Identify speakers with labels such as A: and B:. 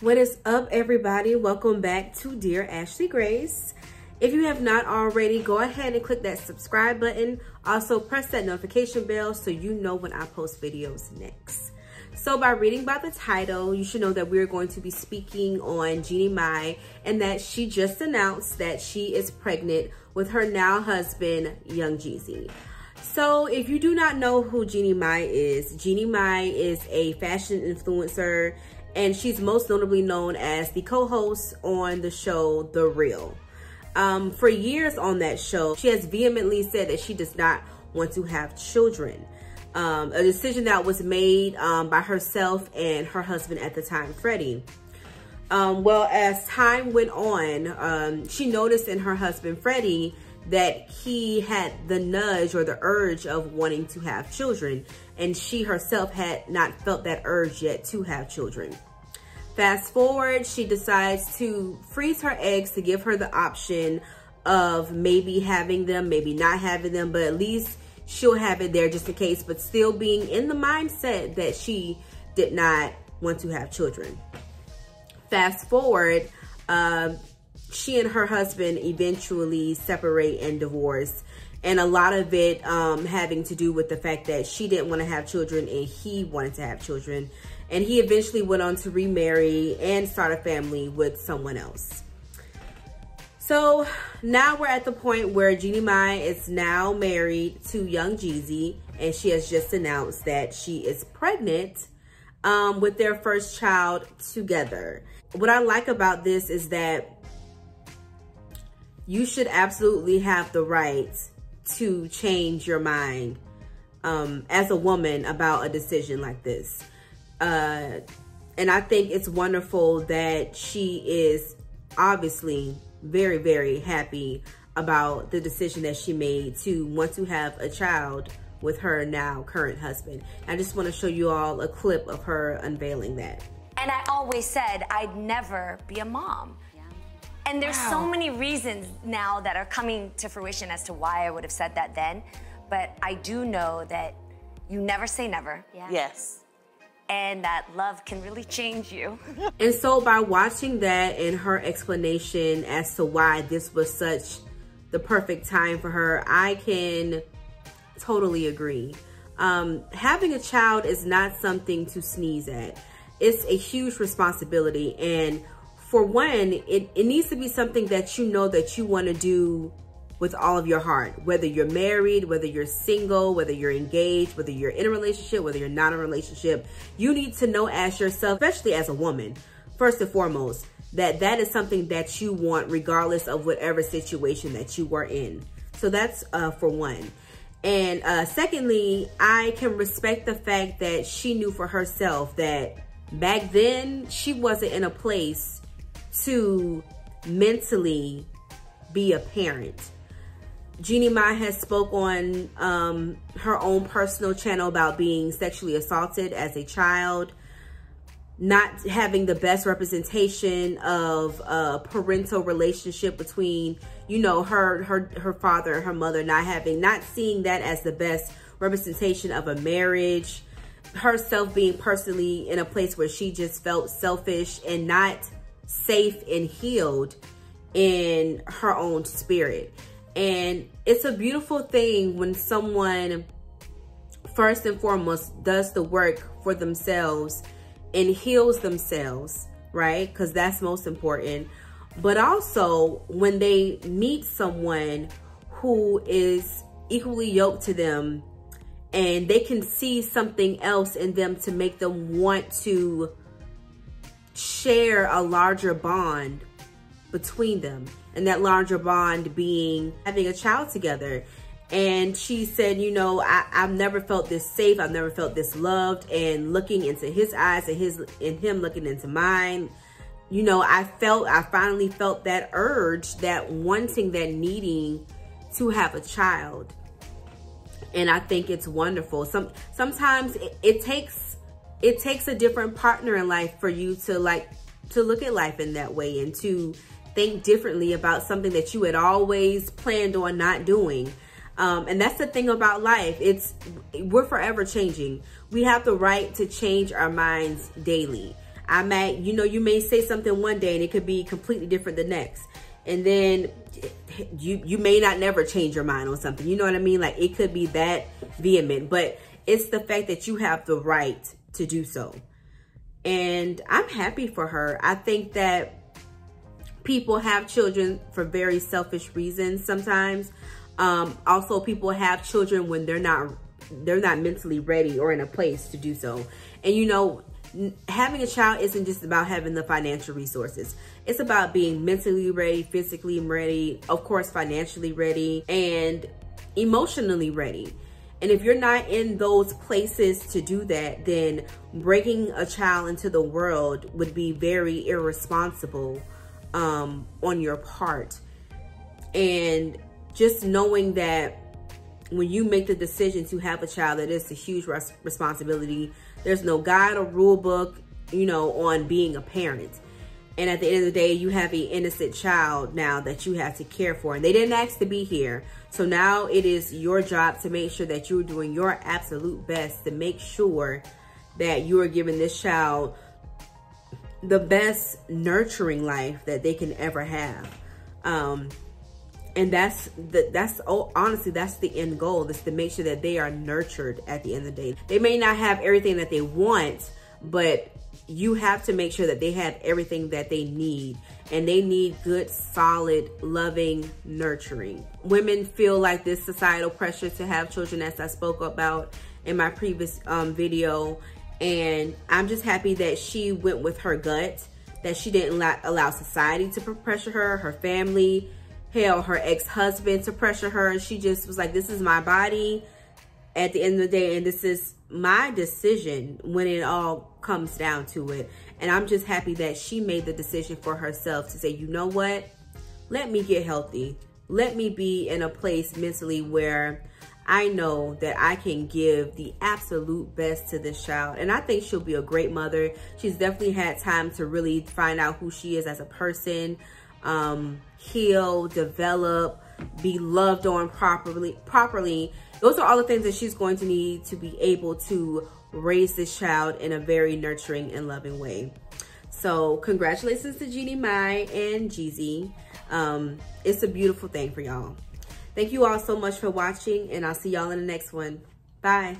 A: What is up, everybody? Welcome back to Dear Ashley Grace. If you have not already, go ahead and click that subscribe button. Also press that notification bell so you know when I post videos next. So by reading by the title, you should know that we're going to be speaking on Jeannie Mai, and that she just announced that she is pregnant with her now husband, Young Jeezy. So if you do not know who Jeannie Mai is a fashion influencer, and she's most notably known as the co-host on the show The Real. For years on that show, she has vehemently said that she does not want to have children. A decision that was made by herself and her husband at the time, Freddie. Well, as time went on, she noticed in her husband, Freddie, that he had the nudge or the urge of wanting to have children, and she herself had not felt that urge yet to have children. Fast forward, she decides to freeze her eggs to give her the option of maybe having them, maybe not having them, but at least she'll have it there just in case, but still being in the mindset that she did not want to have children. Fast forward, she and her husband eventually separate and divorce, and a lot of it having to do with the fact that she didn't want to have children and he wanted to have children. And he eventually went on to remarry and start a family with someone else. So now we're at the point where Jeannie Mai is now married to Young Jeezy, and she has just announced that she is pregnant with their first child together. What I like about this is that you should absolutely have the right to change your mind as a woman about a decision like this. And I think it's wonderful that she is obviously very, very happy about the decision that she made to want to have a child with her now current husband. I just want to show you all a clip of her unveiling that.
B: And I always said I'd never be a mom. And there's so many reasons now that are coming to fruition as to why I would have said that then. But I do know that you never say never.
C: Yeah. Yes.
B: And that love can really change you.
A: And so by watching that and her explanation as to why this was such the perfect time for her, I can totally agree. Having a child is not something to sneeze at. It's a huge responsibility. And for one, it needs to be something that you know that you want to do with all of your heart, whether you're married, whether you're single, whether you're engaged, whether you're in a relationship, whether you're not in a relationship. You need to know as yourself, especially as a woman, first and foremost, that that is something that you want regardless of whatever situation that you were in. So that's for one. And secondly, I can respect the fact that she knew for herself that back then she wasn't in a place to mentally be a parent. Jeannie Mai has spoke on her own personal channel about being sexually assaulted as a child, not having the best representation of a parental relationship between, you know, her father and her mother, not seeing that as the best representation of a marriage, herself being personally in a place where she just felt selfish and not safe and healed in her own spirit. And it's a beautiful thing when someone, first and foremost, does the work for themselves and heals themselves, right? Because that's most important. But also when they meet someone who is equally yoked to them and they can see something else in them to make them want to share a larger bond between them. And that larger bond being having a child together. And she said, you know, I've never felt this safe. I've never felt this loved. And looking into his eyes and him looking into mine, you know, I finally felt that urge, that wanting, that needing to have a child. And I think it's wonderful. Sometimes it takes a different partner in life for you to look at life in that way and to think differently about something that you had always planned on not doing. And that's the thing about life. We're forever changing. We have the right to change our minds daily. you may say something one day and it could be completely different the next. And then you may not never change your mind on something. You know what I mean? Like, it could be that vehement, but it's the fact that you have the right to do so. And I'm happy for her. I think that people have children for very selfish reasons sometimes. Also, people have children when they're not mentally ready or in a place to do so. And you know, having a child isn't just about having the financial resources. It's about being mentally ready, physically ready, of course, financially ready, and emotionally ready. And if you're not in those places to do that, then bringing a child into the world would be very irresponsible on your part. And just knowing that when you make the decision to have a child, that is a huge responsibility. There's no guide or rule book, you know, on being a parent. And at the end of the day, you have an innocent child now that you have to care for. And they didn't ask to be here. So now it is your job to make sure that you're doing your absolute best to make sure that you are giving this child the best nurturing life that they can ever have. And honestly, that's the end goal, is to make sure that they are nurtured at the end of the day. They may not have everything that they want, but you have to make sure that they have everything that they need. And they need good, solid, loving nurturing. Women feel like this societal pressure to have children, as I spoke about in my previous video. And I'm just happy that she went with her gut, that she didn't allow society to pressure her, her family, hell, her ex-husband to pressure her. And she just was like, this is my body at the end of the day, and this is my decision when it all comes down to it. And I'm just happy that she made the decision for herself to say, you know what? Let me get healthy. Let me be in a place mentally where I know that I can give the absolute best to this child. And I think she'll be a great mother. She's definitely had time to really find out who she is as a person, heal, develop, be loved on properly. Those are all the things that she's going to need to be able to raise this child in a very nurturing and loving way. So congratulations to Jeannie Mai and Jeezy. It's a beautiful thing for y'all. Thank you all so much for watching, and I'll see y'all in the next one. Bye.